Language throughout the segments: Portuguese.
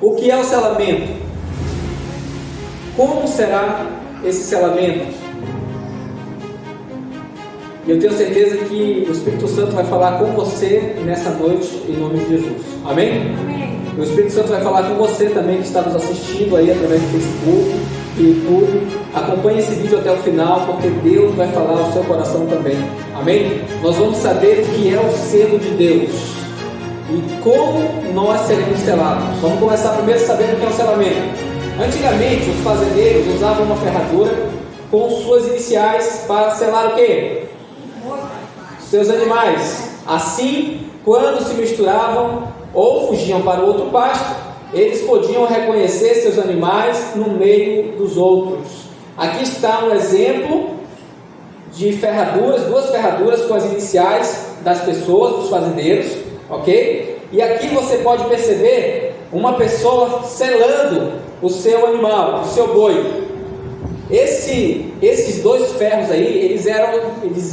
O que é o selamento? Como será esse selamento? E eu tenho certeza que o Espírito Santo vai falar com você nessa noite, em nome de Jesus. Amém? Amém. O Espírito Santo vai falar com você também, que está nos assistindo aí através do Facebook e YouTube. Acompanhe esse vídeo até o final, porque Deus vai falar ao seu coração também. Amém? Nós vamos saber o que é o selo de Deus e como nós seremos selados. Vamos começar primeiro sabendo o que é o selamento. Antigamente, os fazendeiros usavam uma ferradura com suas iniciais para selar o quê? Seus animais. Assim, quando se misturavam ou fugiam para outro pasto, eles podiam reconhecer seus animais no meio dos outros. Aqui está um exemplo de ferraduras, duas ferraduras com as iniciais das pessoas, dos fazendeiros, ok? E aqui você pode perceber uma pessoa selando o seu animal, o seu boi. Esses dois ferros aí, eles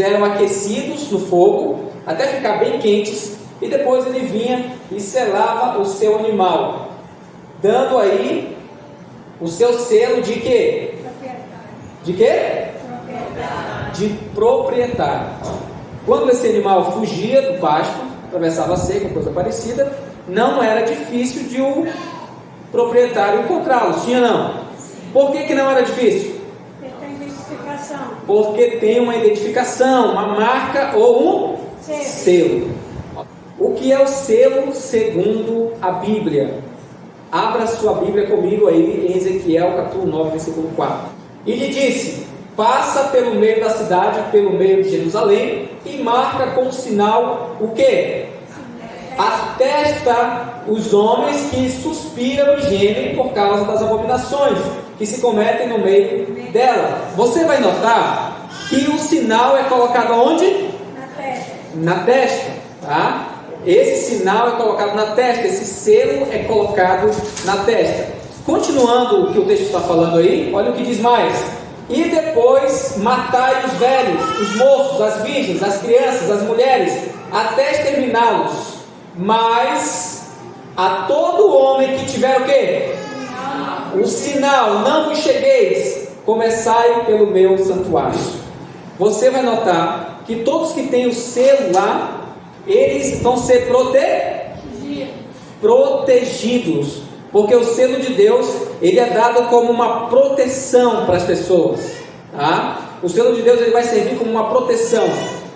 eram aquecidos no fogo até ficar bem quentes, e depois ele vinha e selava o seu animal, dando aí o seu selo de quê? De quê? De proprietário. Quando esse animal fugia do pasto, atravessava a seca, coisa parecida, não era difícil de o proprietário encontrá-lo, sim ou não? Por que não era difícil? Porque tem uma identificação, uma marca ou um selo. O que é o selo segundo a Bíblia? Abra sua Bíblia comigo aí em Ezequiel capítulo 9, versículo 4. E lhe disse: passa pelo meio da cidade, pelo meio de Jerusalém, e marca com sinal o quê? Atesta os homens que suspiram e gemem por causa das abominações que se cometem no meio dela. Você vai notar que o sinal é colocado onde? Na testa, tá? Esse sinal é colocado na testa, esse selo é colocado na testa. Continuando o que o texto está falando aí, olha o que diz mais: e depois matai os velhos, os moços, as virgens, as crianças, as mulheres, até exterminá-los. Mas a todo homem que tiver o quê? O sinal, não vos chegueis, começai pelo meu santuário. Você vai notar que todos que têm o selo lá, eles vão ser protegidos, porque o selo de Deus, ele é dado como uma proteção para as pessoas, tá? O selo de Deus, ele vai servir como uma proteção.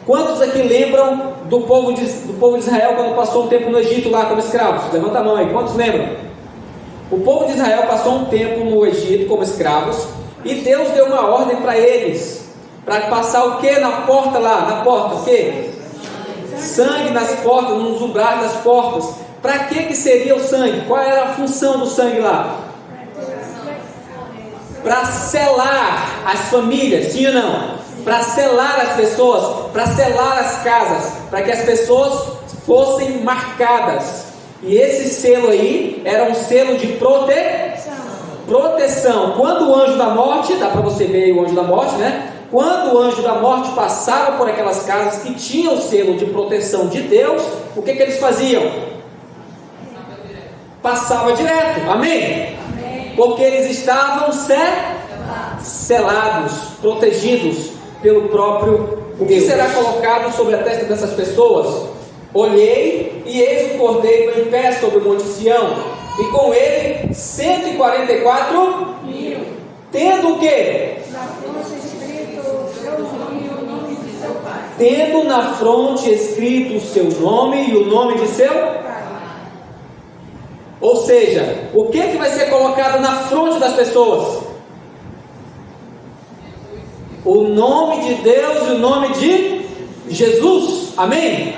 Quantos aqui lembram do povo de Israel quando passou um tempo no Egito lá como escravos? Levanta a mão aí, quantos lembram? O povo de Israel passou um tempo no Egito como escravos, e Deus deu uma ordem para eles, para passar o que na porta lá? Na porta, o que? Sangue nas portas, nos umbrais das portas. Para que seria o sangue? Qual era a função do sangue lá? Para selar as famílias, sim ou não? Para selar as pessoas, para selar as casas, para que as pessoas fossem marcadas. E esse selo aí era um selo de proteção. Quando o anjo da morte, dá para você ver aí o anjo da morte, né? Quando o anjo da morte passava por aquelas casas que tinham o selo de proteção de Deus, o que eles faziam? Passava direto, amém? Porque eles estavam selados, protegidos pelo próprio Deus. O que será colocado sobre a testa dessas pessoas? Olhei e eis o cordeiro em pé sobre o monte Sião, e com ele 144 mil, tendo o quê? Tendo na fronte escrito o seu nome e o nome de seu pai. Ou seja, o que vai ser colocado na fronte das pessoas? O nome de Deus e o nome de Jesus, amém?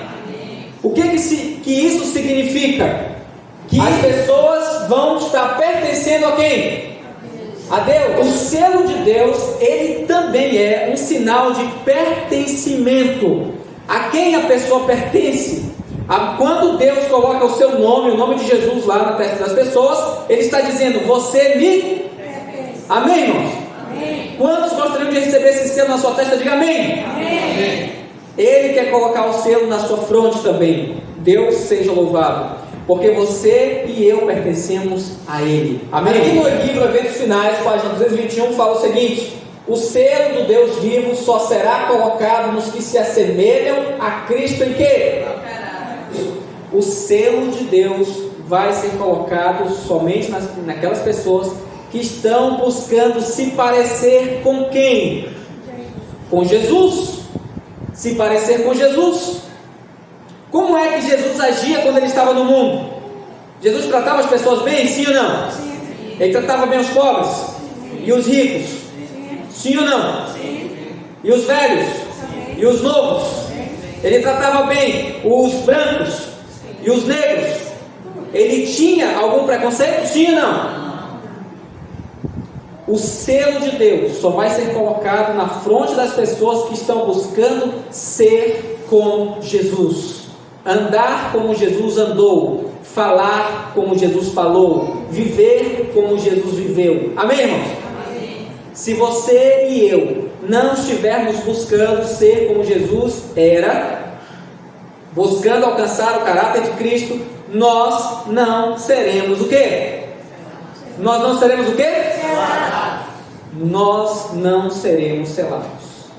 O que isso significa? Que as pessoas vão estar pertencendo a quem? A Deus. O selo de Deus, ele também é um sinal de pertencimento. A quem a pessoa pertence? Quando Deus coloca o seu nome, o nome de Jesus lá na testa das pessoas, ele está dizendo: você me pertence. Amém, irmãos? Amém. Quantos gostariam de receber esse selo na sua testa? Diga amém. Amém. Ele quer colocar o selo na sua fronte também. Deus seja louvado. Porque você e eu pertencemos a Ele. Amém? Aqui no livro Eventos Finais, página 221, fala o seguinte: o selo do Deus vivo só será colocado nos que se assemelham a Cristo em quê? O selo de Deus vai ser colocado somente naquelas pessoas que estão buscando se parecer com quem? Com Jesus. Se parecer com Jesus. Como é que Jesus agia quando ele estava no mundo? Jesus tratava as pessoas bem, sim ou não? Sim. Ele tratava bem os pobres? Sim. E os ricos? Sim, sim ou não? Sim. E os velhos? Sim. E os novos? Sim. Ele tratava bem os brancos? Sim. E os negros? Ele tinha algum preconceito? Sim ou não? O selo de Deus só vai ser colocado na fronte das pessoas que estão buscando ser como Jesus, andar como Jesus andou, falar como Jesus falou, viver como Jesus viveu. Amém, irmãos? Amém. Se você e eu não estivermos buscando ser como Jesus era, buscando alcançar o caráter de Cristo, nós não seremos o quê? Nós não seremos o quê? Selados. Nós não seremos selados.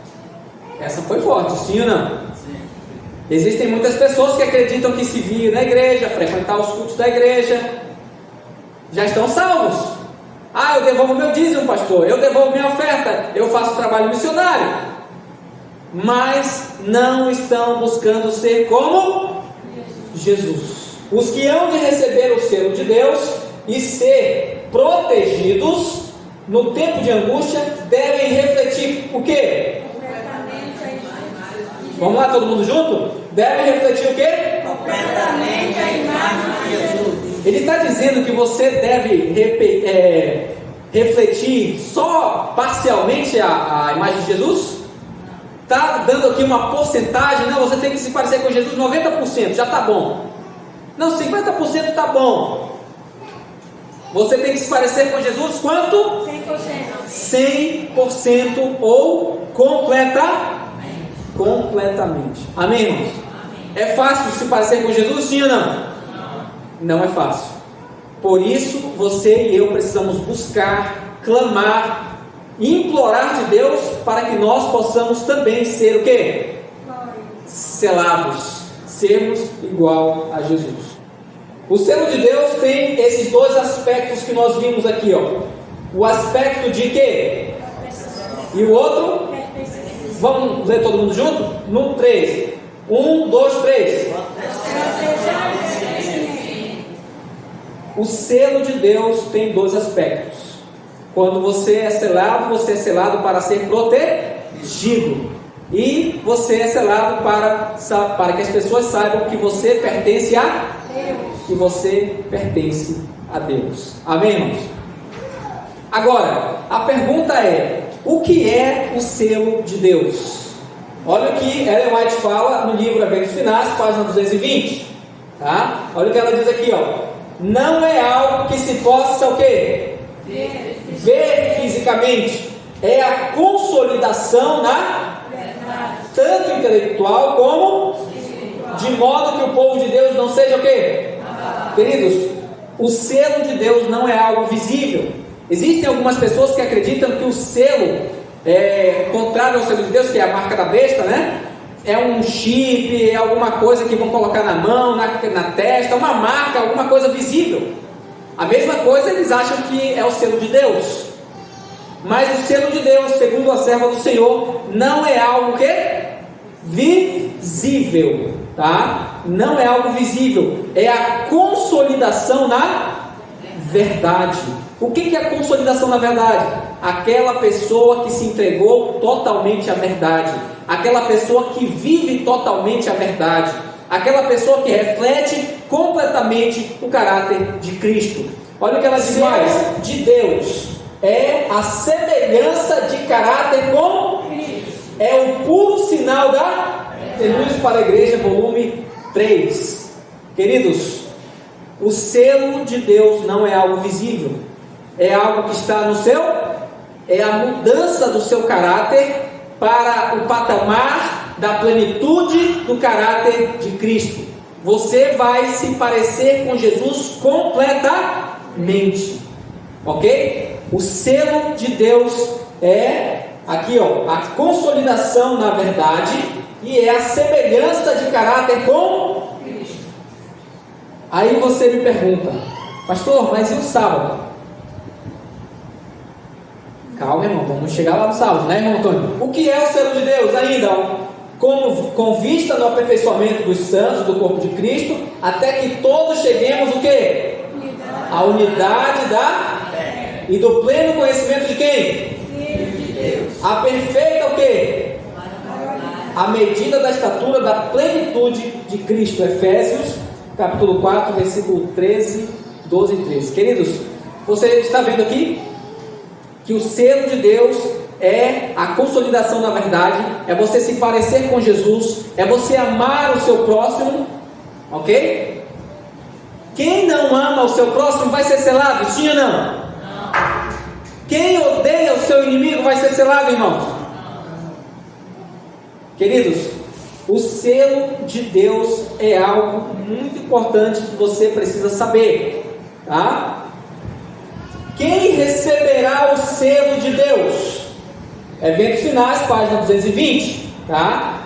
Essa foi forte, sim ou não? Sim. Existem muitas pessoas que acreditam que se vir na igreja, frequentar os cultos da igreja, já estão salvos. Ah, eu devolvo meu dízimo, pastor, eu devolvo minha oferta, eu faço trabalho missionário. Mas não estão buscando ser como Jesus. Os que hão de receber o selo de Deus e ser protegidos no tempo de angústia devem refletir o quê? Vamos lá, todo mundo junto? Devem refletir o quê? Completamente a imagem de Jesus. Ele está dizendo que você deve refletir só parcialmente a imagem de Jesus? Está dando aqui uma porcentagem? Não, você tem que se parecer com Jesus 90%, já está bom. Não, 50% está bom. Você tem que se parecer com Jesus quanto? 100%. 100% ou completamente. Amém, irmãos? É fácil se parecer com Jesus, sim ou não? Não é fácil. Por isso, você e eu precisamos buscar, clamar, implorar de Deus para que nós possamos também ser o quê? Selados. Sermos igual a Jesus. O selo de Deus tem esses dois aspectos que nós vimos aqui, ó. O aspecto de quê? E o outro? Vamos ler todo mundo junto? No 3. 1, 2, 3. O selo de Deus tem dois aspectos. Quando você é selado para ser protegido. E você é selado para que as pessoas saibam que você pertence a Deus. Que você pertence a Deus. Amém, irmãos? Agora, a pergunta é: o que é o selo de Deus? Olha o que Ellen White fala no livro Eventos Finais, página 220. Tá? Olha o que ela diz aqui, ó. Não é algo que se possa o quê? Ver fisicamente. É a consolidação na verdade, tanto intelectual como de modo que o povo de Deus não seja o quê? Queridos, o selo de Deus não é algo visível. Existem algumas pessoas que acreditam que o selo contrário ao selo de Deus, que é a marca da besta, né? É um chip, é alguma coisa que vão colocar na mão, na testa, uma marca, alguma coisa visível. A mesma coisa eles acham que é o selo de Deus. Mas o selo de Deus, segundo a serva do Senhor, não é algo que visível, tá? Não é algo visível, é a consolidação na verdade. O que é a consolidação na verdade? Aquela pessoa que se entregou totalmente à verdade, aquela pessoa que vive totalmente a verdade, aquela pessoa que reflete completamente o caráter de Cristo. Olha o que ela diz mais: de Deus é a semelhança de caráter com Cristo, é o puro sinal da Termos para a Igreja, volume 3. Queridos, o selo de Deus não é algo visível, é algo que está no seu, é a mudança do seu caráter para o patamar da plenitude do caráter de Cristo. você vai se parecer com Jesus completamente, ok? O selo de Deus é aqui, ó, a consolidação na verdade e é a semelhança de caráter com Cristo. Aí você me pergunta, pastor, mas e o sábado? Calma, irmão, vamos chegar lá no sábado, né, irmão Antônio? O que é o selo de Deus ainda? Com vista no aperfeiçoamento dos santos, do corpo de Cristo, até que todos cheguemos o quê? A unidade da fé. E do pleno conhecimento de quem? De Deus. A perfeita o quê? A medida da estatura da plenitude de Cristo. Efésios, capítulo 4, versículo 13, 12 e 13. Queridos, você está vendo aqui que o selo de Deus é a consolidação na verdade, é você se parecer com Jesus, é você amar o seu próximo, ok? Quem não ama o seu próximo vai ser selado, sim ou não? Não. Quem odeia o seu inimigo vai ser selado, irmãos? Não. Queridos, o selo de Deus é algo muito importante que você precisa saber, tá? Quem receberá o selo de Deus? Eventos Finais, página 220, tá?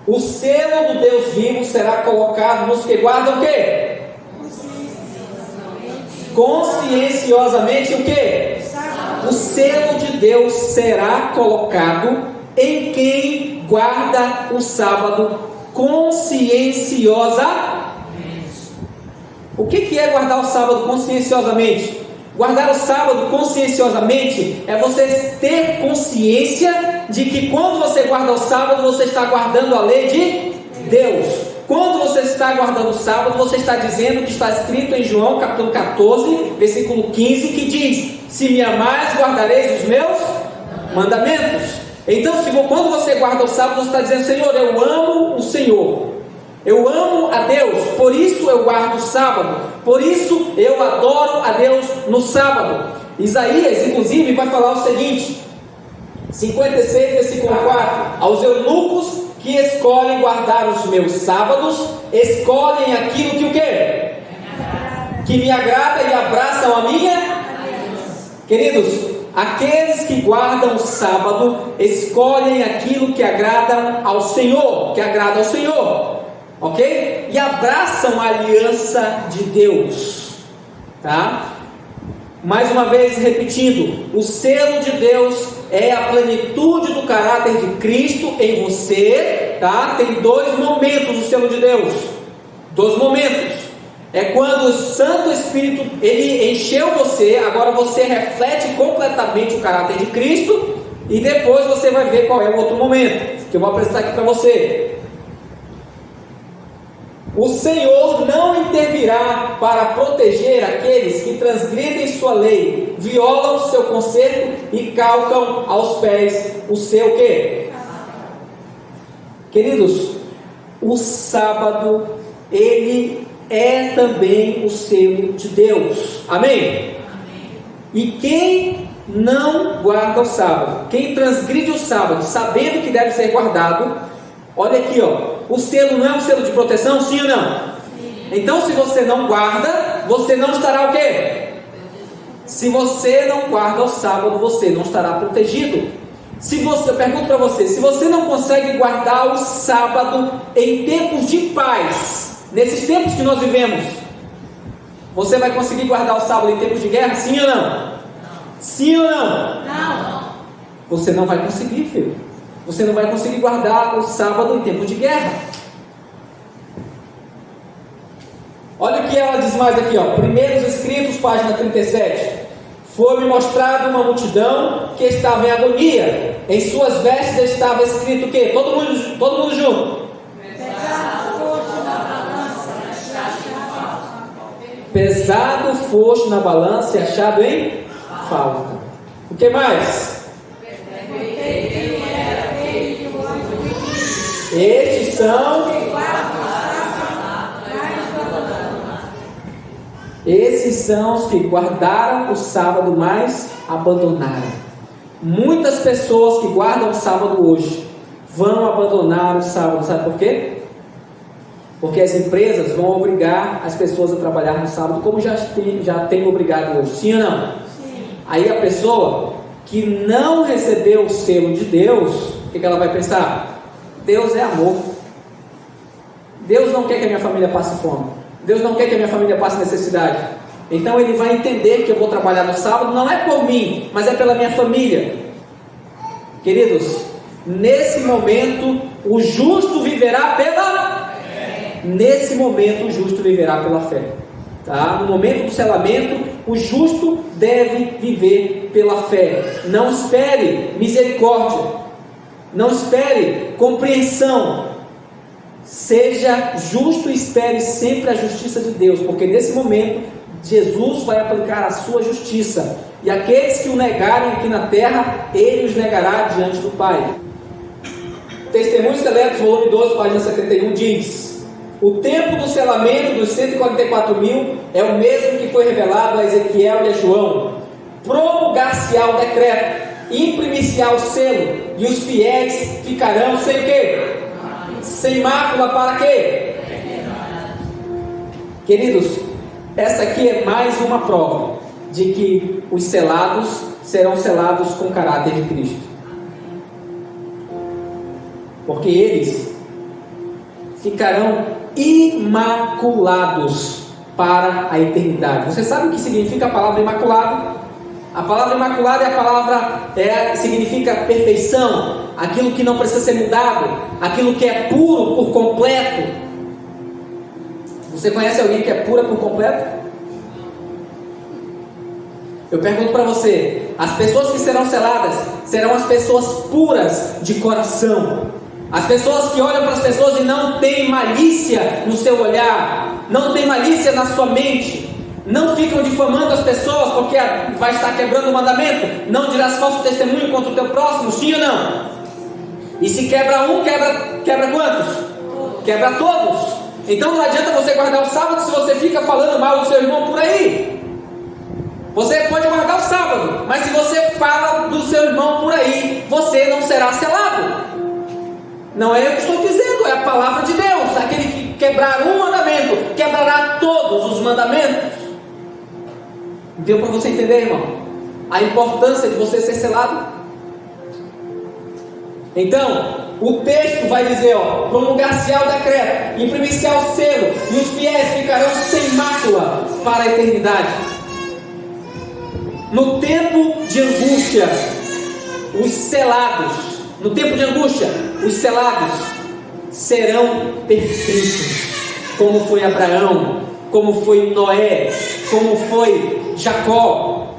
O selo do Deus vivo será colocado nos que guardam o quê? Conscienciosamente o quê? O selo de Deus será colocado em quem guarda o sábado conscienciosamente. O que é guardar o sábado conscienciosamente? Guardar o sábado conscienciosamente é você ter consciência de que quando você guarda o sábado, você está guardando a lei de Deus. Quando você está guardando o sábado, você está dizendo que está escrito em João capítulo 14, versículo 15, que diz: se me amais, guardareis os meus mandamentos. Então, quando você guarda o sábado, você está dizendo: Senhor, eu amo o Senhor, eu amo a Deus, por isso eu guardo o sábado, por isso eu adoro a Deus no sábado. Isaías, inclusive, vai falar o seguinte, 56, versículo 4: aos eunucos que escolhem guardar os meus sábados, escolhem aquilo que o quê? Que me agrada e abraçam a minha. Queridos, aqueles que guardam o sábado, escolhem aquilo que agrada ao Senhor, ok? E abraçam a aliança de Deus, tá? Mais uma vez repetindo, o selo de Deus é a plenitude do caráter de Cristo em você, tá? Tem dois momentos o selo de Deus, dois momentos. É quando o Santo Espírito, ele encheu você, agora você reflete completamente o caráter de Cristo, e depois você vai ver qual é o outro momento, que eu vou apresentar aqui para você. O Senhor não intervirá para proteger aqueles que transgridem sua lei, violam o seu conserto e calcam aos pés o seu quê? Queridos, o sábado, ele é também o selo de Deus. Amém? E quem não guarda o sábado, quem transgride o sábado, sabendo que deve ser guardado, olha aqui, ó, o selo não é um selo de proteção, sim ou não? Sim. Então, se você não guarda, você não estará o quê? Se você não guarda o sábado, você não estará protegido. Eu pergunto para você, se você não consegue guardar o sábado em tempos de paz, nesses tempos que nós vivemos, você vai conseguir guardar o sábado em tempos de guerra, sim ou não? Não. Sim ou não? Não. Você não vai conseguir, filho. Você não vai conseguir guardar o sábado em tempo de guerra. Olha o que ela diz mais aqui, ó. Primeiros Escritos, página 37. Foi-me mostrado uma multidão que estava em agonia. Em suas vestes estava escrito o quê? Todo mundo junto. Pesado foste na balança e achado em falta. O que mais? Estes são os que guardaram o sábado, mas abandonaram. Muitas pessoas que guardam o sábado hoje vão abandonar o sábado, sabe por quê? Porque as empresas vão obrigar as pessoas a trabalhar no sábado, como já tem obrigado hoje. Sim ou não? Sim. Aí a pessoa que não recebeu o selo de Deus, o que ela vai pensar? Deus é amor. Deus não quer que a minha família passe fome. Deus não quer que a minha família passe necessidade. Então ele vai entender que eu vou trabalhar no sábado, não é por mim, mas é pela minha família. Queridos, nesse momento, o justo viverá pela fé. Nesse momento, o justo viverá pela fé. Tá? No momento do selamento, o justo deve viver pela fé. Não espere misericórdia. Não espere compreensão. Seja justo e espere sempre a justiça de Deus, porque nesse momento Jesus vai aplicar a sua justiça, e aqueles que o negarem aqui na terra, Ele os negará diante do Pai. Testemunhos Seletos, volume 12, página 71, diz: o tempo do selamento dos 144.000 é o mesmo que foi revelado a Ezequiel e a João. Promulgar-se-á o decreto, imprimir-se-á o selo, e os fiéis ficarão sem o quê? Sem mácula para quê? Queridos, essa aqui é mais uma prova de que os selados serão selados com o caráter de Cristo. Porque eles ficarão imaculados para a eternidade. Você sabe o que significa a palavra imaculado? A palavra imaculada é a palavra, significa perfeição, aquilo que não precisa ser mudado, aquilo que é puro por completo. Você conhece alguém que é pura por completo? Eu pergunto para você, as pessoas que serão seladas serão as pessoas puras de coração, as pessoas que olham para as pessoas e não tem malícia no seu olhar, não tem malícia na sua mente, não ficam difamando as pessoas porque vai estar quebrando o mandamento. Não dirás falso testemunho contra o teu próximo, sim ou não? E se quebra um, quebra quantos? Quebra todos. Então não adianta você guardar o sábado se você fica falando mal do seu irmão por aí. Você pode guardar o sábado, mas se você fala do seu irmão por aí, você não será selado. Não é eu que estou dizendo, é a palavra de Deus. Aquele que quebrar um mandamento, quebrará todos os mandamentos. Deu para você entender, irmão? A importância de você ser selado? Então, o texto vai dizer, promulgar-se-á o decreto, imprimir-se-á o selo, e os fiéis ficarão sem mácula para a eternidade. No tempo de angústia, os selados, no tempo de angústia, os selados serão perfeitos, como foi Abraão, como foi Noé, como foi Jacó.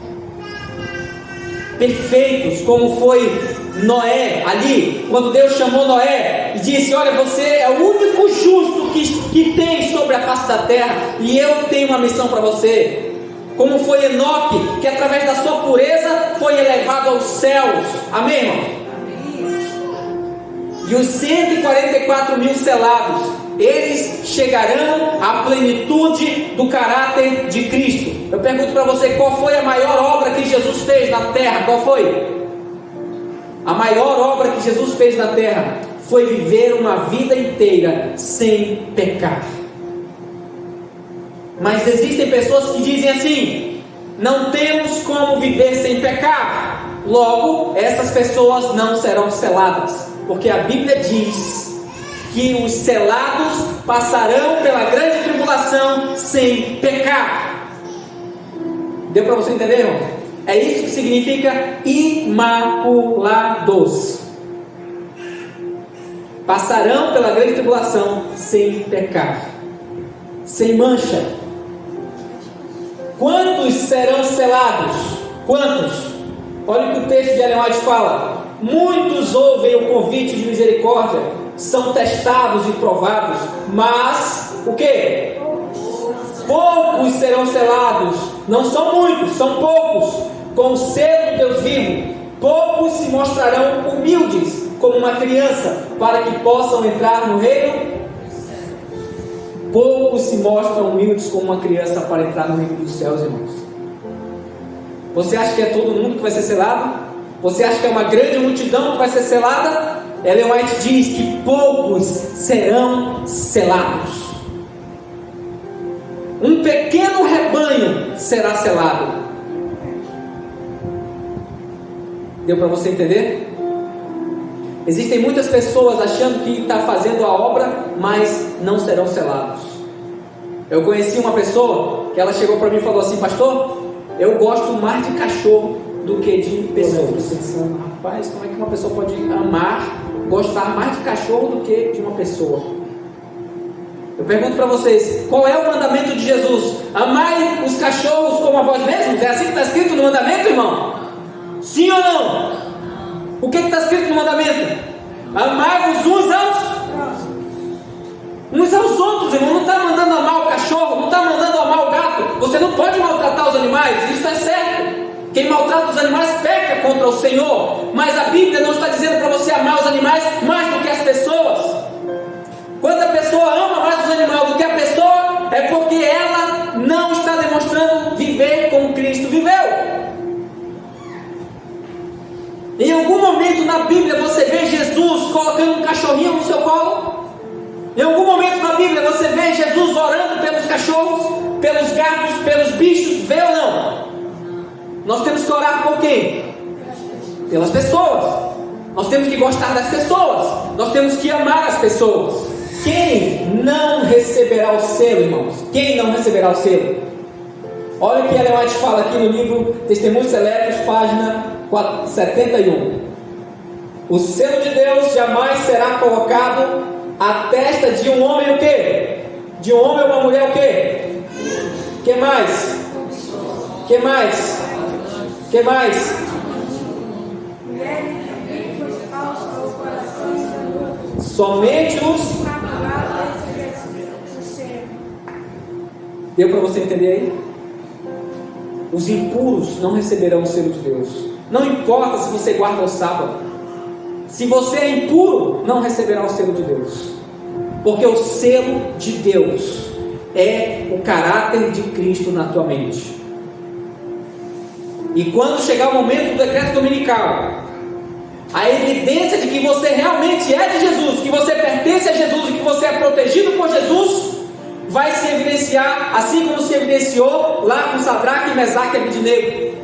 Perfeitos, como foi Noé ali, quando Deus chamou Noé e disse: olha, você é o único justo que tem sobre a face da terra, e eu tenho uma missão para você. Como foi Enoque, que através da sua pureza foi elevado aos céus. Amém, irmão? E os 144.000 selados, eles chegarão à plenitude do caráter de Cristo. Eu pergunto para você, qual foi a maior obra que Jesus fez na terra? Qual foi? A maior obra que Jesus fez na terra foi viver uma vida inteira sem pecar. Mas existem pessoas que dizem assim: não temos como viver sem pecar. Logo, essas pessoas não serão seladas, porque a Bíblia diz que os selados passarão pela grande tribulação sem pecar. Deu para você entender, irmão? É isso que significa imaculados. Passarão pela grande tribulação sem pecar, sem mancha. Quantos serão selados? Quantos? Olha o que o texto de Ellen White fala: muitos ouvem o convite de misericórdia, são testados e provados, mas o que? Poucos serão selados. Não são muitos, são poucos, com o selo de Deus vivo. Poucos se mostrarão humildes como uma criança, para que possam entrar no reino. Poucos se mostram humildes como uma criança para entrar no reino dos céus, irmãos. Você acha que é todo mundo que vai ser selado? Você acha que é uma grande multidão que vai ser selada? Ellen White diz que poucos serão selados. um pequeno rebanho será selado. Deu para você entender? Existem muitas pessoas achando que está fazendo a obra, mas não serão selados. Eu conheci uma pessoa que ela chegou para mim e falou assim: pastor, eu gosto mais de cachorro do que de pessoas. Pensando, rapaz, como é que uma pessoa pode gostar mais de cachorro do que de uma pessoa? Eu pergunto para vocês, qual é o mandamento de Jesus? Amai os cachorros como a vós mesmos? É assim que está escrito no mandamento, irmão? Sim ou não? O que está escrito no mandamento? Amai-vos uns aos outros, irmão. Não está mandando amar o cachorro, não está mandando amar o gato. Você não pode maltratar os animais, isso é certo. Quem maltrata os animais peca contra o Senhor. Mas a Bíblia não está dizendo para você amar os animais mais do que as pessoas. Quando a pessoa ama mais os animais do que a pessoa, é porque ela não está demonstrando viver como Cristo viveu. Em algum momento na Bíblia você vê Jesus colocando um cachorrinho no seu colo? Em algum momento na Bíblia você vê Jesus orando pelos cachorros, pelos gatos, pelos bichos? Vê ou não? Nós temos que orar por quem? Pelas pessoas. Nós temos que gostar das pessoas. Nós temos que amar as pessoas. Quem não receberá o selo, irmãos? Quem não receberá o selo? Olha o que Ellen White fala aqui no livro Testemunhos Seletos, página 71. O selo de Deus jamais será colocado à testa de um homem o quê? De um homem ou uma mulher o quê? Que mais? Que mais? Que mais? Somente os... Deu para você entender aí? Os impuros não receberão o selo de Deus. Não importa se você guarda o sábado. Se você é impuro, não receberá o selo de Deus. Porque o selo de Deus é o caráter de Cristo na tua mente. E quando chegar o momento do decreto dominical, a evidência de que você realmente é de Jesus, que você pertence a Jesus e que você é protegido por Jesus, vai se evidenciar, assim como se evidenciou lá com Sadraque, Mesaque e Abednego.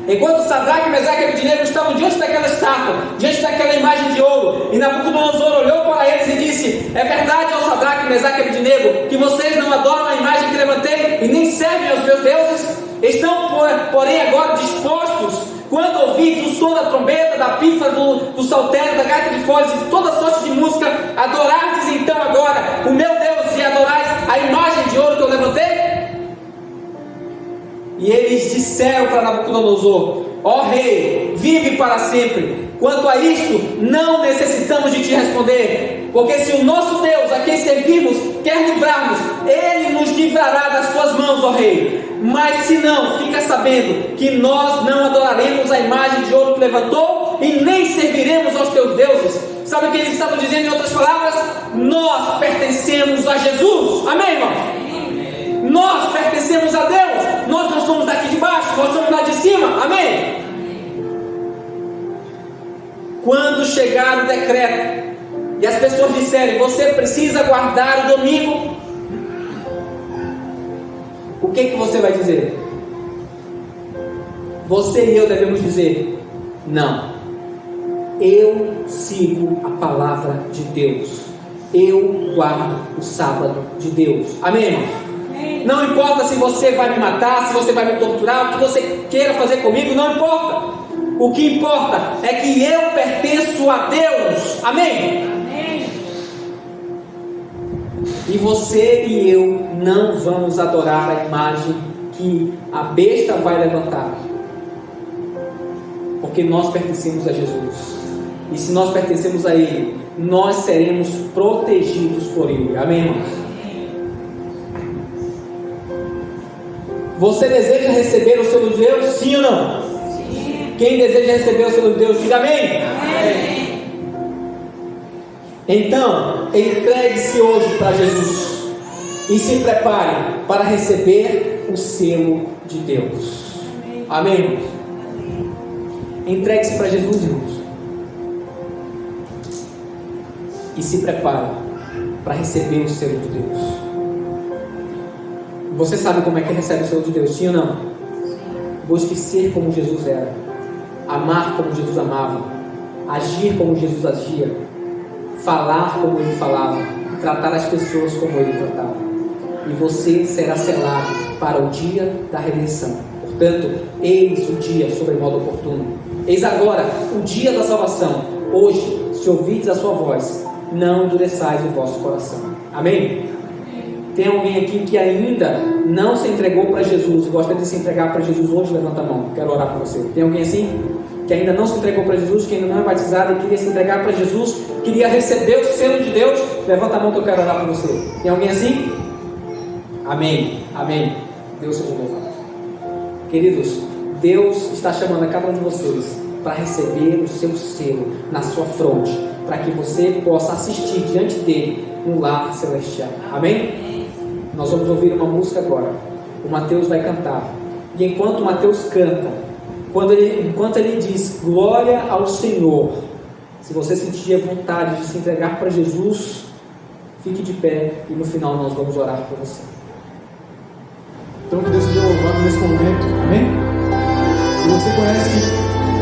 Enquanto Sadraque, Mesaque e Abednego estavam diante daquela estátua, diante daquela imagem de ouro, e Nabucodonosor olhou para eles e disse: é verdade, ó Sadraque, Mesaque e Abednego, que vocês não adoram a imagem que levantei e nem servem aos meus deuses? Estão, porém, agora dispostos, quando ouvis o som da trombeta, da pífara, do saltério, da gaita de foles e de toda sorte de música, adorardes então agora o meu Deus e adorais a imagem de ouro que eu levantei? E eles disseram para Nabucodonosor: ó rei, vive para sempre. Quanto a isto, não necessitamos de te responder, porque se o nosso Deus, a quem servimos, quer livrar-nos, Ele nos livrará das tuas mãos, ó rei. Mas se não, fica sabendo que nós não adoraremos a imagem de ouro que levantou e nem serviremos aos teus deuses. Sabe o que eles estavam dizendo em outras palavras? Nós pertencemos a Jesus. Amém, irmão? Nós pertencemos a Deus. Nós não somos daqui de baixo, nós somos lá de cima. Amém? Quando chegar o decreto e as pessoas disserem: você precisa guardar o domingo, o que você vai dizer? Você e eu devemos dizer: não, eu sigo a palavra de Deus, eu guardo o sábado de Deus. Amém, irmãos? Não importa se você vai me matar, se você vai me torturar, o que você queira fazer comigo, não importa. O que importa é que eu pertenço a Deus. Amém? Amém. E você e eu não vamos adorar a imagem que a besta vai levantar, porque nós pertencemos a Jesus. E se nós pertencemos a Ele, nós seremos protegidos por Ele. Amém, irmãos? Você deseja receber o selo de Deus? Sim ou não? Sim. Quem deseja receber o selo de Deus, diga amém. Amém. Então, entregue-se hoje para Jesus e se prepare para receber o selo de Deus. Amém, irmãos? Entregue-se para Jesus, irmãos, e se prepare para receber o selo de Deus. Você sabe como é que recebe o selo de Deus, sim ou não? Busque ser como Jesus era, amar como Jesus amava, agir como Jesus agia, falar como Ele falava, tratar as pessoas como Ele tratava. E você será selado para o dia da redenção. Portanto, eis o dia sobre modo oportuno. Eis agora o dia da salvação. Hoje, se ouvides a sua voz, não endureçais o vosso coração. Amém? Tem alguém aqui que ainda não se entregou para Jesus e gosta de se entregar para Jesus hoje? Levanta a mão, quero orar por você. Tem alguém assim? Que ainda não se entregou para Jesus, que ainda não é batizado e queria se entregar para Jesus, queria receber o selo de Deus? Levanta a mão que eu quero orar por você. Tem alguém assim? Amém, amém. Deus seja louvado. Queridos, Deus está chamando a cada um de vocês para receber o seu selo na sua fronte, para que você possa assistir diante dele no lar celestial. Amém? Nós vamos ouvir uma música agora. O Mateus vai cantar. E enquanto o Mateus canta, enquanto ele diz glória ao Senhor, se você sentir a vontade de se entregar para Jesus, fique de pé e no final nós vamos orar por você. Então que Deus seja louvado nesse momento, amém? Se você conhece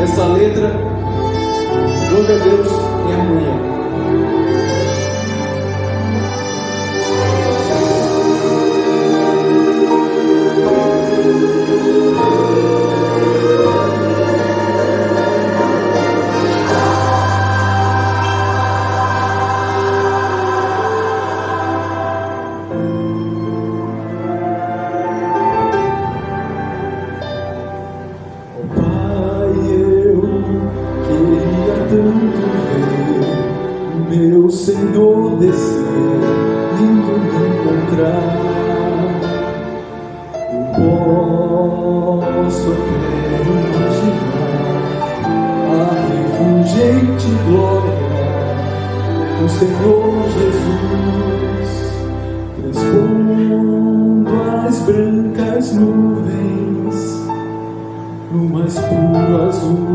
essa letra, louve a Deus em harmonia. Meu Senhor descer, vindo me encontrar. Eu posso até imaginar a refulgente glória do Senhor Jesus, transpondo as brancas nuvens no mais puro azul.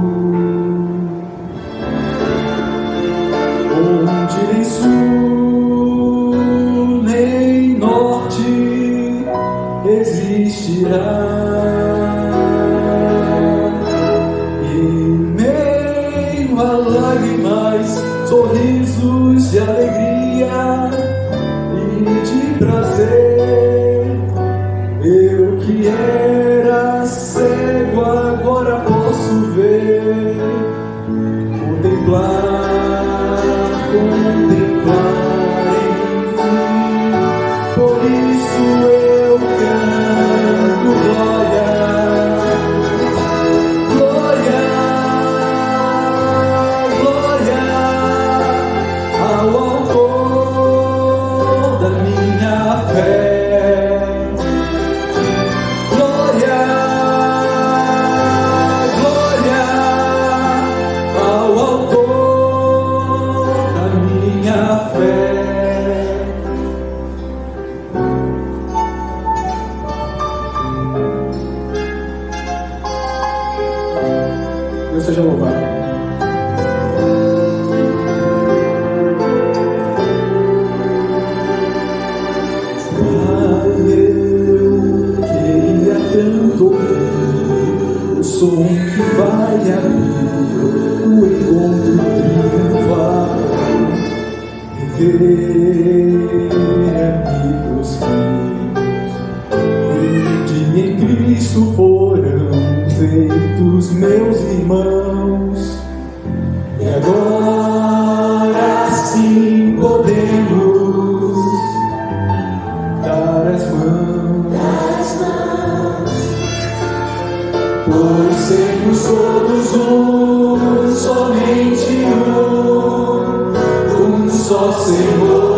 Onde nem sul, nem norte existirá. Em meio a lágrimas, sorrisos de alegria e de prazer. Eu que era cego agora posso ver, contemplar, enfim. Por isso eu canto glória, glória, glória ao autor da minha fé. Glória, glória ao autor da minha fé. Deus seja louvado. Pai, eu queria tanto ouvir o som que vai abrir o encontro triunfal, rever amigos que um dia em Cristo foram feitos meus irmãos, e agora sim podemos dar as mãos, pois sermos todos um, somente um só Senhor.